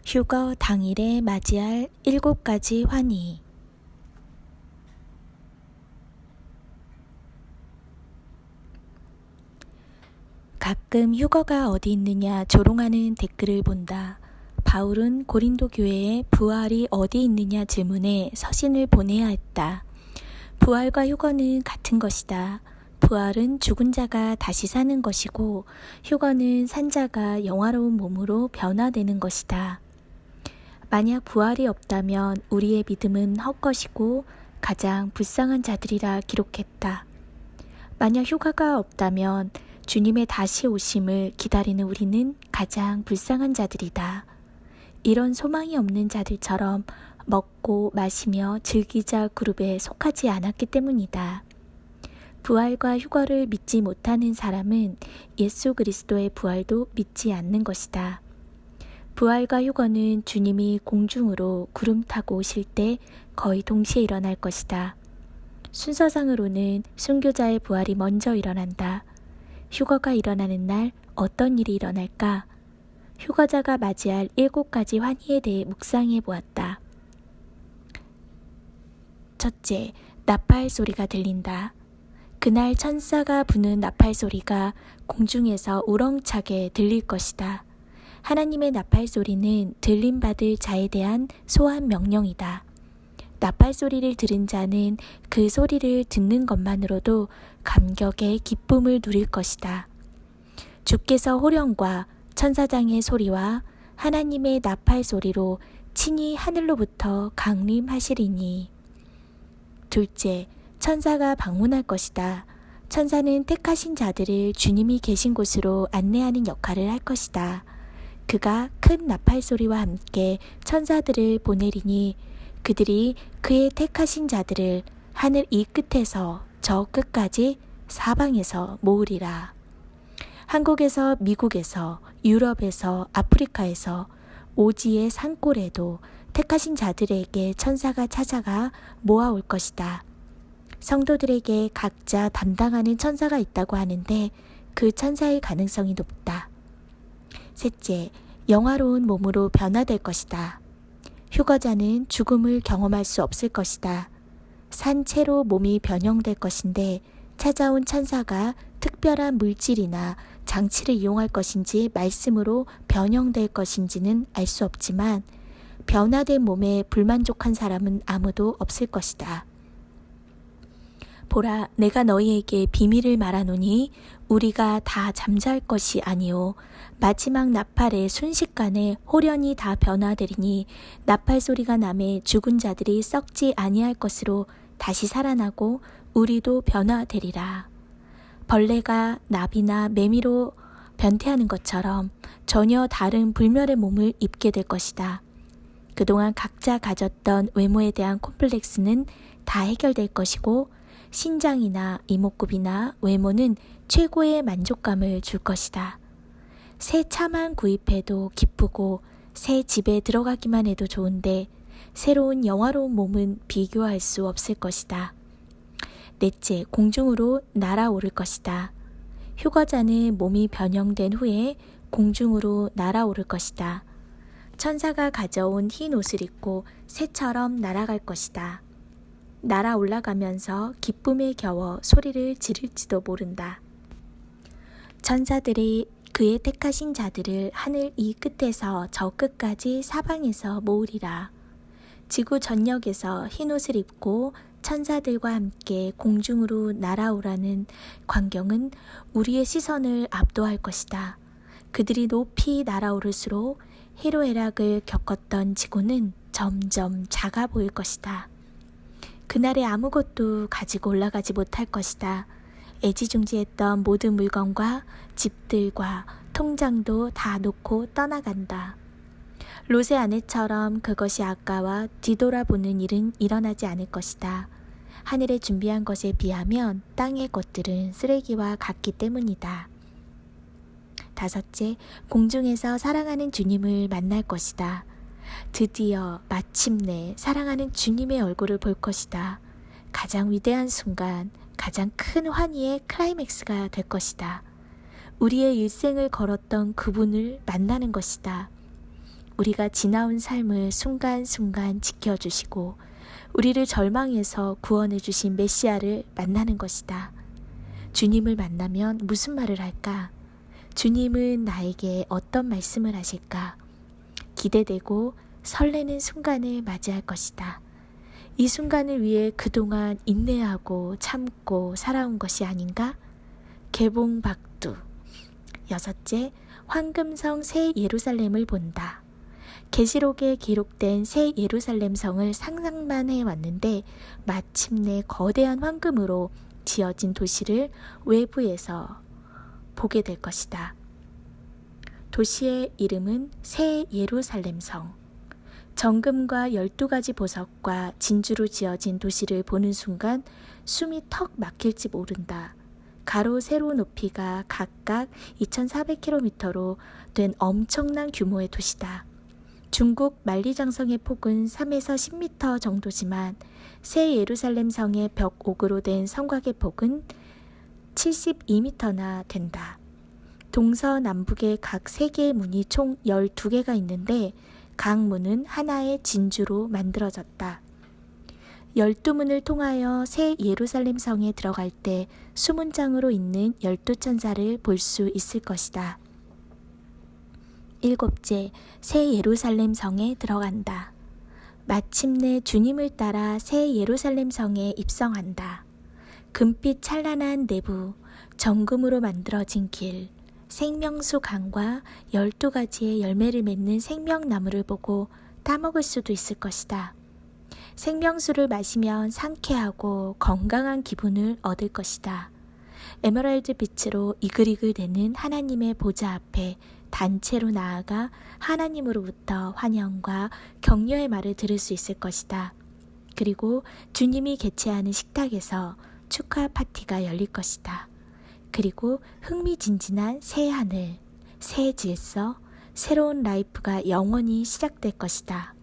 휴거 당일에 맞이할 7가지 환희. 가끔 휴거가 어디 있느냐 조롱하는 댓글을 본다. 바울은 고린도 교회에 부활이 어디 있느냐 질문에 서신을 보내야 했다. 부활과 휴거는 같은 것이다. 부활은 죽은 자가 다시 사는 것이고 휴거는 산 자가 영화로운 몸으로 변화되는 것이다. 만약 부활이 없다면 우리의 믿음은 헛것이고 가장 불쌍한 자들이라 기록했다. 만약 휴가가 없다면 주님의 다시 오심을 기다리는 우리는 가장 불쌍한 자들이다. 이런 소망이 없는 자들처럼 먹고 마시며 즐기자 그룹에 속하지 않았기 때문이다. 부활과 휴거를 믿지 못하는 사람은 예수 그리스도의 부활도 믿지 않는 것이다. 부활과 휴거는 주님이 공중으로 구름 타고 오실 때 거의 동시에 일어날 것이다. 순서상으로는 순교자의 부활이 먼저 일어난다. 휴거가 일어나는 날 어떤 일이 일어날까? 휴거자가 맞이할 7가지 환희에 대해 묵상해 보았다. 첫째, 나팔 소리가 들린다. 그날 천사가 부는 나팔 소리가 공중에서 우렁차게 들릴 것이다. 하나님의 나팔 소리는 들림받을 자에 대한 소환 명령이다. 나팔 소리를 들은 자는 그 소리를 듣는 것만으로도 감격의 기쁨을 누릴 것이다. 주께서 호령과 천사장의 소리와 하나님의 나팔 소리로 친히 하늘로부터 강림하시리니. 둘째, 천사가 방문할 것이다. 천사는 택하신 자들을 주님이 계신 곳으로 안내하는 역할을 할 것이다. 그가 큰 나팔 소리와 함께 천사들을 보내리니 그들이 그의 택하신 자들을 하늘 이 끝에서 저 끝까지 사방에서 모으리라. 한국에서, 미국에서, 유럽에서, 아프리카에서, 오지의 산골에도 택하신 자들에게 천사가 찾아가 모아올 것이다. 성도들에게 각자 담당하는 천사가 있다고 하는데 그 천사의 가능성이 높다. 셋째, 영화로운 몸으로 변화될 것이다. 휴거자는 죽음을 경험할 수 없을 것이다. 산 채로 몸이 변형될 것인데 찾아온 천사가 특별한 물질이나 장치를 이용할 것인지 말씀으로 변형될 것인지는 알 수 없지만 변화된 몸에 불만족한 사람은 아무도 없을 것이다. 보라, 내가 너희에게 비밀을 말하노니 우리가 다 잠잘 것이 아니요 마지막 나팔의 순식간에 홀연히 다 변화되리니 나팔 소리가 나매 죽은 자들이 썩지 아니할 것으로 다시 살아나고 우리도 변화되리라. 벌레가 나비나 매미로 변태하는 것처럼 전혀 다른 불멸의 몸을 입게 될 것이다. 그동안 각자 가졌던 외모에 대한 콤플렉스는 다 해결될 것이고 신장이나 이목구비나 외모는 최고의 만족감을 줄 것이다. 새 차만 구입해도 기쁘고 새 집에 들어가기만 해도 좋은데 새로운 영화로운 몸은 비교할 수 없을 것이다. 넷째, 공중으로 날아오를 것이다. 휴거자는 몸이 변형된 후에 공중으로 날아오를 것이다. 천사가 가져온 흰 옷을 입고 새처럼 날아갈 것이다. 날아 올라가면서 기쁨에 겨워 소리를 지를지도 모른다. 천사들이 그의 택하신 자들을 하늘 이 끝에서 저 끝까지 사방에서 모으리라. 지구 전역에서 흰 옷을 입고 천사들과 함께 공중으로 날아오라는 광경은 우리의 시선을 압도할 것이다. 그들이 높이 날아오를수록 희로애락을 겪었던 지구는 점점 작아 보일 것이다. 그날에 아무것도 가지고 올라가지 못할 것이다. 애지중지했던 모든 물건과 집들과 통장도 다 놓고 떠나간다. 롯의 아내처럼 그것이 아까워 뒤돌아보는 일은 일어나지 않을 것이다. 하늘에 준비한 것에 비하면 땅의 것들은 쓰레기와 같기 때문이다. 다섯째, 공중에서 사랑하는 주님을 만날 것이다. 드디어 마침내 사랑하는 주님의 얼굴을 볼 것이다. 가장 위대한 순간, 가장 큰 환희의 클라이맥스가 될 것이다. 우리의 일생을 걸었던 그분을 만나는 것이다. 우리가 지나온 삶을 순간순간 지켜주시고 우리를 절망에서 구원해 주신 메시아를 만나는 것이다. 주님을 만나면 무슨 말을 할까? 주님은 나에게 어떤 말씀을 하실까? 기대되고 설레는 순간을 맞이할 것이다. 이 순간을 위해 그동안 인내하고 참고 살아온 것이 아닌가? 개봉박두. 6째, 황금성 새 예루살렘을 본다. 계시록에 기록된 새 예루살렘 성을 상상만 해왔는데 마침내 거대한 황금으로 지어진 도시를 외부에서 보게 될 것이다. 도시의 이름은 새 예루살렘 성. 정금과 12가지 보석과 진주로 지어진 도시를 보는 순간 숨이 턱 막힐지 모른다. 가로 세로 높이가 각각 2,400km로 된 엄청난 규모의 도시다. 중국 만리장성의 폭은 3에서 10m 정도지만 새 예루살렘 성의 벽옥으로 된 성곽의 폭은 72m나 된다. 동서남북에 각 3개의 문이 총 12개가 있는데 각 문은 하나의 진주로 만들어졌다. 12문을 통하여 새 예루살렘 성에 들어갈 때 수문장으로 있는 12천사를 볼 수 있을 것이다. 7째, 새 예루살렘 성에 들어간다. 마침내 주님을 따라 새 예루살렘 성에 입성한다. 금빛 찬란한 내부, 정금으로 만들어진 길, 생명수 강과 12가지의 열매를 맺는 생명나무를 보고 따먹을 수도 있을 것이다. 생명수를 마시면 상쾌하고 건강한 기분을 얻을 것이다. 에메랄드 빛으로 이글이글대는 하나님의 보좌 앞에 단체로 나아가 하나님으로부터 환영과 격려의 말을 들을 수 있을 것이다. 그리고 주님이 개최하는 식탁에서 축하 파티가 열릴 것이다. 그리고 흥미진진한 새 하늘, 새 질서, 새로운 라이프가 영원히 시작될 것이다.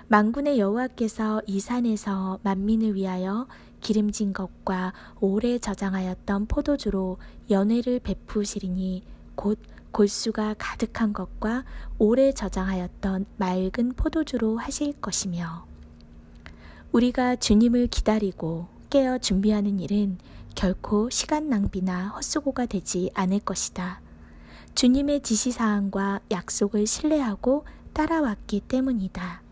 만군의 여호와께서 이 산에서 만민을 위하여 기름진 것과 오래 저장하였던 포도주로 연회를 베푸시리니 곧 골수가 가득한 것과 오래 저장하였던 맑은 포도주로 하실 것이며, 우리가 주님을 기다리고 깨어 준비하는 일은 결코 시간 낭비나 헛수고가 되지 않을 것이다. 주님의 지시사항과 약속을 신뢰하고 따라왔기 때문이다.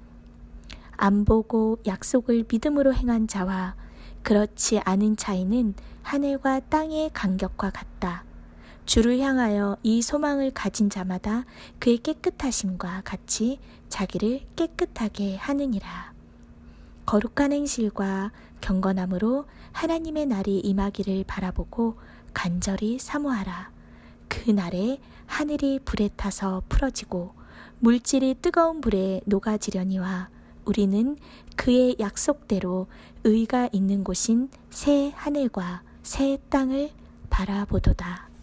안 보고 약속을 믿음으로 행한 자와 그렇지 않은 차이는 하늘과 땅의 간격과 같다. 주를 향하여 이 소망을 가진 자마다 그의 깨끗하심과 같이 자기를 깨끗하게 하느니라. 거룩한 행실과 경건함으로 하나님의 날이 임하기를 바라보고 간절히 사모하라. 그 날에 하늘이 불에 타서 풀어지고 물질이 뜨거운 불에 녹아지려니와 우리는 그의 약속대로 의가 있는 곳인 새 하늘과 새 땅을 바라보도다.